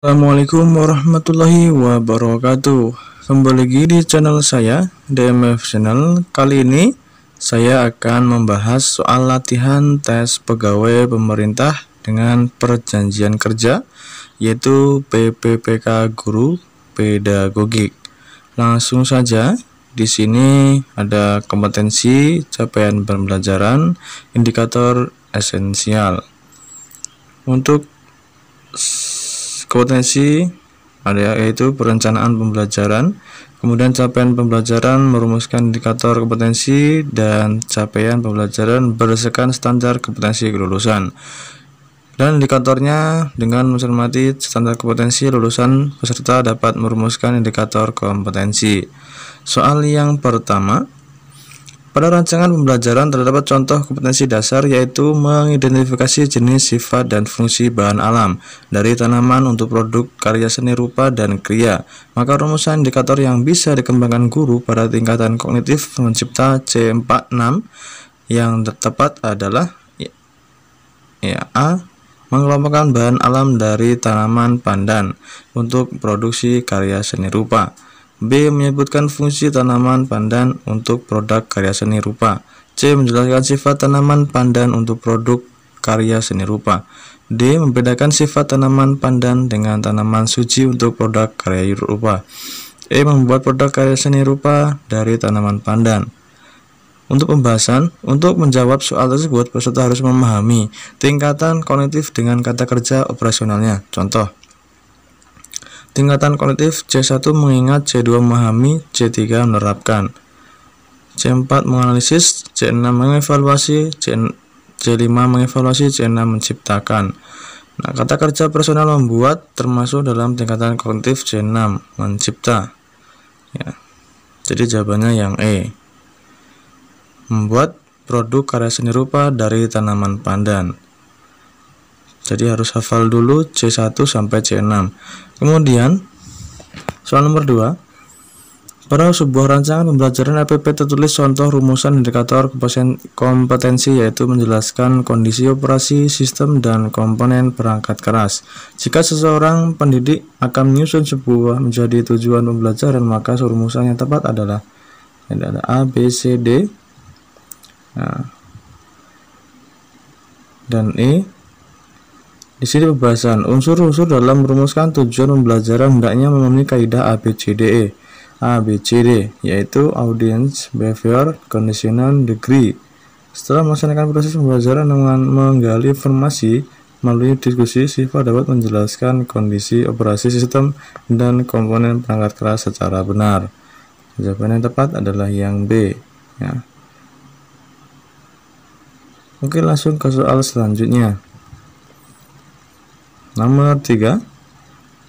Assalamualaikum warahmatullahi wabarakatuh. Kembali lagi di channel saya, DMF Channel. Kali ini saya akan membahas soal latihan tes pegawai pemerintah dengan perjanjian kerja, yaitu PPPK Guru Pedagogik. Langsung saja, di sini ada kompetensi, capaian pembelajaran, indikator esensial. Untuk kompetensi ada yaitu perencanaan pembelajaran, kemudian capaian pembelajaran, merumuskan indikator kompetensi dan capaian pembelajaran berdasarkan standar kompetensi kelulusan. Dan indikatornya dengan mencermati standar kompetensi lulusan, peserta dapat merumuskan indikator kompetensi. Soal yang pertama, pada rancangan pembelajaran terdapat contoh kompetensi dasar, yaitu mengidentifikasi jenis, sifat, dan fungsi bahan alam dari tanaman untuk produk karya seni rupa dan kriya. Maka rumusan indikator yang bisa dikembangkan guru pada tingkatan kognitif mencipta C46 yang tepat adalah A. Mengelompokkan bahan alam dari tanaman pandan untuk produksi karya seni rupa. B. Menyebutkan fungsi tanaman pandan untuk produk karya seni rupa. C. Menjelaskan sifat tanaman pandan untuk produk karya seni rupa. D. Membedakan sifat tanaman pandan dengan tanaman suci untuk produk karya rupa. E. Membuat produk karya seni rupa dari tanaman pandan. Untuk pembahasan, untuk menjawab soal tersebut, peserta harus memahami tingkatan kognitif dengan kata kerja operasionalnya. Contoh, tingkatan kognitif C1 mengingat, C2 memahami, C3 menerapkan, C4 menganalisis, C6 mengevaluasi, C5 mengevaluasi, C6 menciptakan. Nah, kata kerja personal membuat termasuk dalam tingkatan kognitif C6 mencipta. Ya. Jadi jawabannya yang E. Membuat produk karya seni rupa dari tanaman pandan. Jadi harus hafal dulu C1 sampai C6. Kemudian soal nomor 2. Pada sebuah rancangan pembelajaran APP tertulis contoh rumusan indikator kompetensi, yaitu menjelaskan kondisi operasi sistem dan komponen perangkat keras. Jika seseorang pendidik akan menyusun sebuah menjadi tujuan pembelajaran, maka rumusan yang tepat adalah A, B, C, D, dan E. Di sini pembahasan unsur-unsur dalam merumuskan tujuan pembelajaran hendaknya memenuhi kaidah ABCDE. ABCD yaitu audience, behavior, conditional, degree. Setelah melaksanakan proses pembelajaran dengan menggali informasi melalui diskusi, siswa dapat menjelaskan kondisi operasi sistem dan komponen perangkat keras secara benar. Jawaban yang tepat adalah yang B. Ya. Oke, langsung ke soal selanjutnya. Nomor 3.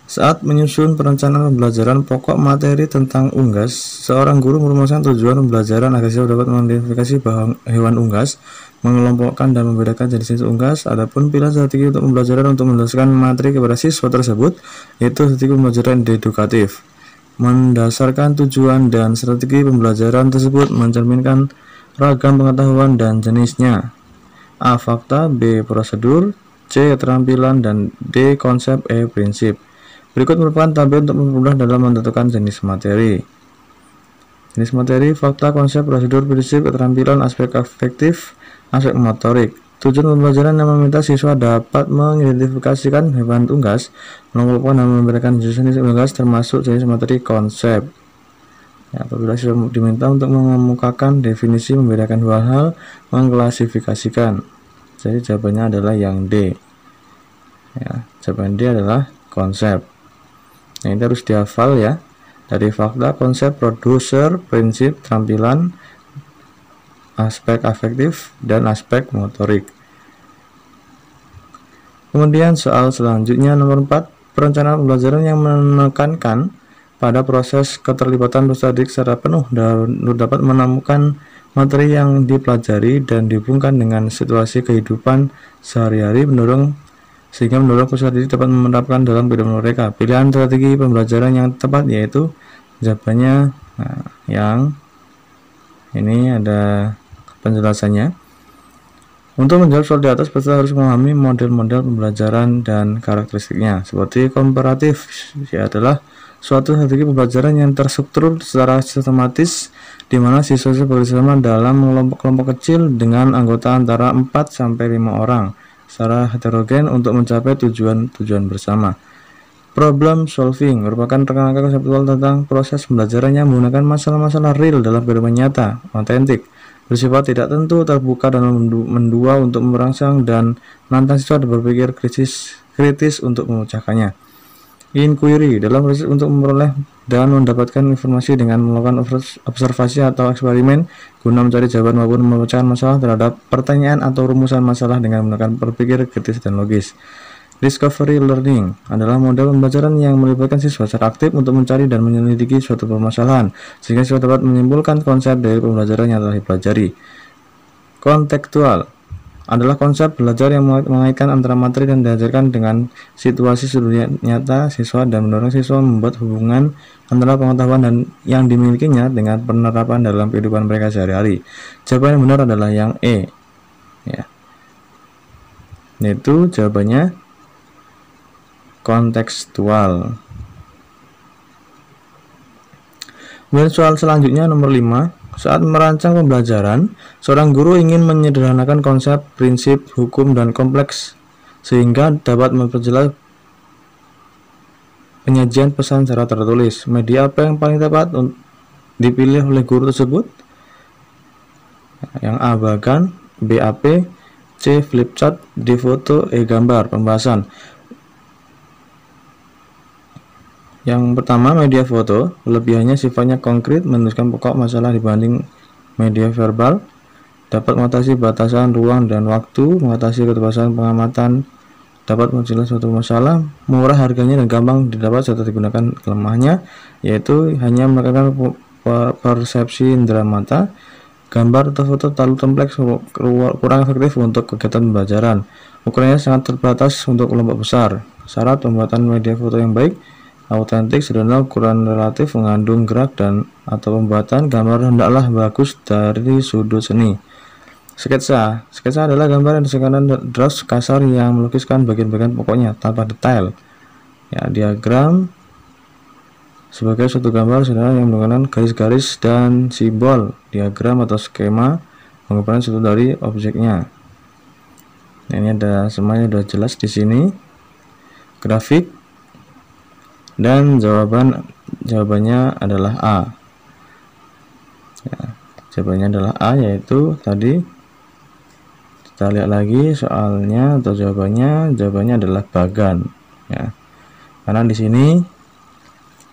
Saat menyusun perencanaan pembelajaran pokok materi tentang unggas, seorang guru merumuskan tujuan pembelajaran agar siswa dapat mengidentifikasi hewan unggas, mengelompokkan dan membedakan jenis unggas. Adapun pilihan strategi untuk pembelajaran untuk menjelaskan materi kepada siswa tersebut, yaitu strategi pembelajaran edukatif. Mendasarkan tujuan dan strategi pembelajaran tersebut mencerminkan ragam pengetahuan dan jenisnya. A. Fakta, B. Prosedur, C. Keterampilan, dan D. Konsep, E. Prinsip. Berikut merupakan tabel untuk mempermudah dalam menentukan jenis materi. Jenis materi: fakta, konsep, prosedur, prinsip, keterampilan, aspek afektif, aspek motorik. Tujuan pembelajaran yang meminta siswa dapat mengidentifikasikan hewan unggas, mengelompokkan dan membedakan jenis unggas, termasuk jenis materi konsep. Ya, apabila siswa diminta untuk mengemukakan definisi, membedakan dua hal, mengklasifikasikan. Jadi jawabannya adalah yang D. Ya, jawaban D adalah konsep. Nah, ini harus dihafal ya. Dari fakta, konsep, produser, prinsip, tampilan, aspek afektif, dan aspek motorik. Kemudian soal selanjutnya nomor 4. Perencanaan pembelajaran yang menekankan pada proses keterlibatan peserta didik secara penuh dapat menemukan materi yang dipelajari dan dihubungkan dengan situasi kehidupan sehari-hari, sehingga mendorong peserta didik dapat menerapkan dalam kehidupan mereka. Pilihan strategi pembelajaran yang tepat yaitu jawabannya yang ini ada penjelasannya. Untuk menjawab soal di atas, peserta harus memahami model-model pembelajaran dan karakteristiknya. Seperti komparatif, adalah suatu strategi pembelajaran yang terstruktur secara sistematis, di mana siswa bekerjasama dalam kelompok-kelompok kecil dengan anggota antara 4-5 orang secara heterogen untuk mencapai tujuan-tujuan bersama. Problem solving merupakan rangka konseptual tentang proses pembelajaran yang menggunakan masalah-masalah real dalam kehidupan nyata, otentik, bersifat tidak tentu, terbuka dan mendua untuk merangsang dan menantang siswa berpikir kritis untuk memecahkannya. Inquiry dalam proses untuk memperoleh dan mendapatkan informasi dengan melakukan observasi atau eksperimen guna mencari jawaban maupun memecahkan masalah terhadap pertanyaan atau rumusan masalah dengan menggunakan berpikir kritis dan logis. Discovery learning adalah model pembelajaran yang melibatkan siswa secara aktif untuk mencari dan menyelidiki suatu permasalahan, sehingga siswa dapat menyimpulkan konsep dari pembelajaran yang telah dipelajari. Kontekstual adalah konsep belajar yang mengaitkan antara materi dan diajarkan dengan situasi dunia nyata siswa dan mendorong siswa membuat hubungan antara pengetahuan dan yang dimilikinya dengan penerapan dalam kehidupan mereka sehari-hari. Jawaban yang benar adalah yang E. Ya. Yaitu jawabannya kontekstual. Kemudian soal selanjutnya nomor 5. Saat merancang pembelajaran, seorang guru ingin menyederhanakan konsep, prinsip, hukum, dan kompleks sehingga dapat memperjelas penyajian pesan secara tertulis. Media apa yang paling tepat dipilih oleh guru tersebut? Yang A. Bagan, B. AP, C. Flipchart, D. Foto, E. Gambar. Pembahasan. Yang pertama, media foto. Kelebihannya sifatnya konkret, menuliskan pokok masalah dibanding media verbal, dapat mengatasi batasan ruang dan waktu, mengatasi keterbatasan pengamatan, dapat memperjelas suatu masalah, murah harganya dan gampang didapat serta digunakan. Kelemahannya yaitu hanya melakukan persepsi indera mata. Gambar atau foto terlalu kompleks, kurang efektif untuk kegiatan pembelajaran. Ukurannya sangat terbatas untuk kelompok besar. Syarat pembuatan media foto yang baik: autentik, sederhana, ukuran relatif, mengandung gerak dan atau pembuatan gambar hendaklah bagus dari sudut seni. Sketsa adalah gambar yang disediakan draft kasar yang melukiskan bagian-bagian pokoknya tanpa detail. Ya, diagram sebagai suatu gambar sederhana yang menggunakan garis-garis dan simbol. Diagram atau skema merupakan suatu dari objeknya. Nah, ini ada semuanya sudah jelas di sini. Grafik. Dan jawabannya adalah A. Ya, jawabannya adalah A, yaitu tadi kita lihat lagi soalnya atau jawabannya adalah Bagan. Ya, karena di sini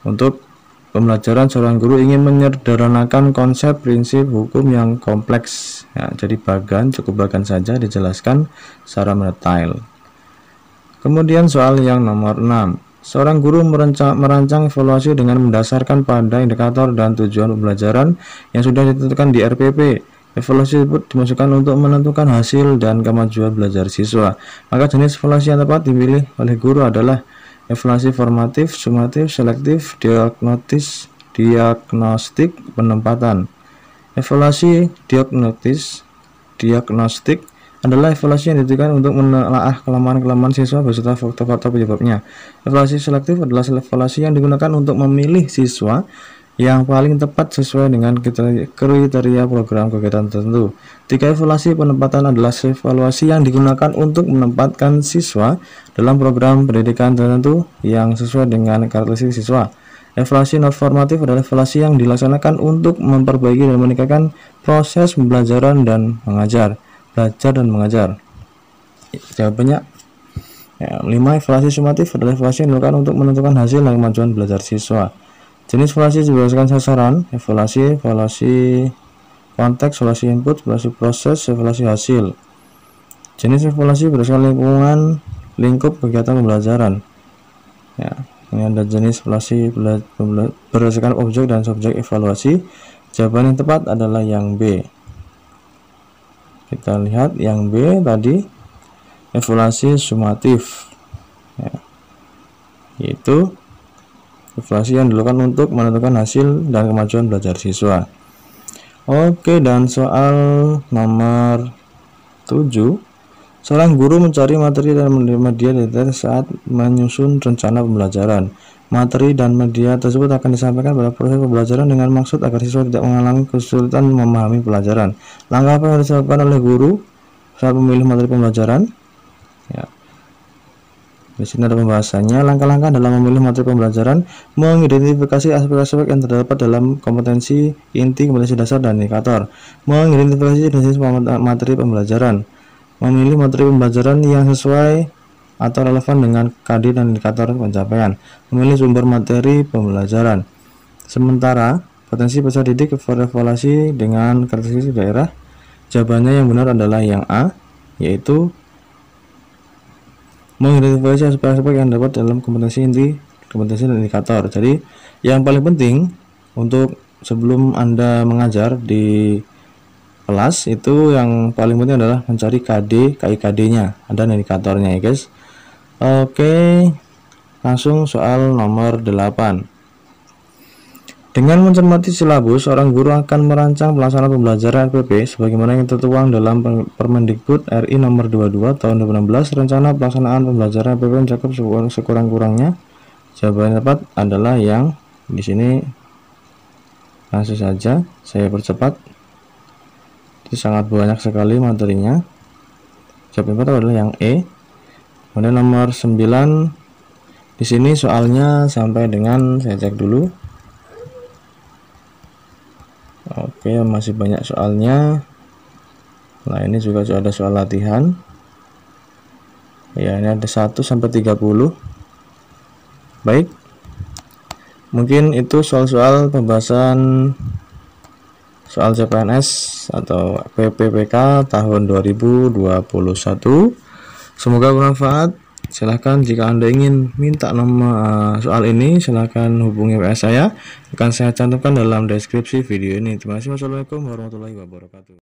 untuk pembelajaran seorang guru ingin menyederhanakan konsep, prinsip, hukum yang kompleks. Ya, jadi Bagan, cukup Bagan saja dijelaskan secara mendetail. Kemudian soal yang nomor 6. Seorang guru merancang evaluasi dengan mendasarkan pada indikator dan tujuan pembelajaran yang sudah ditentukan di RPP. Evaluasi tersebut dimaksudkan untuk menentukan hasil dan kemajuan belajar siswa. Maka jenis evaluasi yang tepat dipilih oleh guru adalah evaluasi formatif, sumatif, selektif, diagnostik, penempatan. Evaluasi diagnostik adalah evaluasi yang ditujukan untuk menelaah kelemahan-kelemahan siswa beserta faktor-faktor penyebabnya. Evaluasi selektif adalah evaluasi yang digunakan untuk memilih siswa yang paling tepat sesuai dengan kriteria program kegiatan tertentu. Evaluasi penempatan adalah evaluasi yang digunakan untuk menempatkan siswa dalam program pendidikan tertentu yang sesuai dengan karakteristik siswa. Evaluasi non formatif adalah evaluasi yang dilaksanakan untuk memperbaiki dan meningkatkan proses pembelajaran dan mengajar. Jawabannya 5. Evaluasi sumatif adalah evaluasi yang dilakukan untuk menentukan hasil dan kemajuan belajar siswa. Jenis evaluasi berdasarkan sasaran: evaluasi konteks, evaluasi input, evaluasi proses, evaluasi hasil. Jenis evaluasi berdasarkan lingkup kegiatan pembelajaran. Ya, ini ada jenis evaluasi berdasarkan objek dan subjek evaluasi. Jawaban yang tepat adalah yang B. Kita lihat yang B tadi, evaluasi sumatif, ya, yaitu evaluasi yang dilakukan untuk menentukan hasil dan kemajuan belajar siswa. Oke, dan soal nomor 7. Seorang guru mencari materi dan media detail saat menyusun rencana pembelajaran. Materi dan media tersebut akan disampaikan pada proses pembelajaran dengan maksud agar siswa tidak mengalami kesulitan memahami pelajaran. Langkah apa yang harus dilakukan oleh guru saat memilih materi pembelajaran? Ya. Di sini ada pembahasannya. Langkah-langkah dalam memilih materi pembelajaran: mengidentifikasi aspek-aspek yang terdapat dalam kompetensi inti, kompetensi dasar, dan indikator. Mengidentifikasi jenis materi pembelajaran. Memilih materi pembelajaran yang sesuai atau relevan dengan KD dan indikator pencapaian. Memilih sumber materi pembelajaran. Sementara potensi peserta didik evaluasi dengan karakteristik daerah. Jawabannya yang benar adalah yang A, yaitu mengidentifikasi aspek-aspek yang dapat dalam kompetensi inti, kompetensi dan indikator. Jadi yang paling penting untuk sebelum Anda mengajar di kelas itu yang paling penting adalah mencari KIKD-nya, ada indikatornya ya guys. Oke, langsung soal nomor 8. Dengan mencermati silabus, seorang guru akan merancang pelaksanaan pembelajaran RPP sebagaimana yang tertuang dalam Permendikbud RI nomor 22 tahun 2016. Rencana pelaksanaan pembelajaran RPP mencakup sekurang-kurangnya. Jawaban yang tepat adalah yang di sini. Langsung saja saya percepat. Sangat banyak sekali materinya. Jawaban yang adalah yang E. Kemudian nomor 9, di sini soalnya sampai dengan, saya cek dulu. Oke, masih banyak soalnya. Nah, ini juga ada soal latihan. Ya, ini ada 1 sampai 30. Baik. Mungkin itu soal-soal pembahasan soal CPNS atau PPPK tahun 2021. Semoga bermanfaat. Silahkan jika Anda ingin minta nomor soal ini, silahkan hubungi WA saya. Akan saya cantumkan dalam deskripsi video ini. Terima kasih. Wassalamualaikum warahmatullahi wabarakatuh.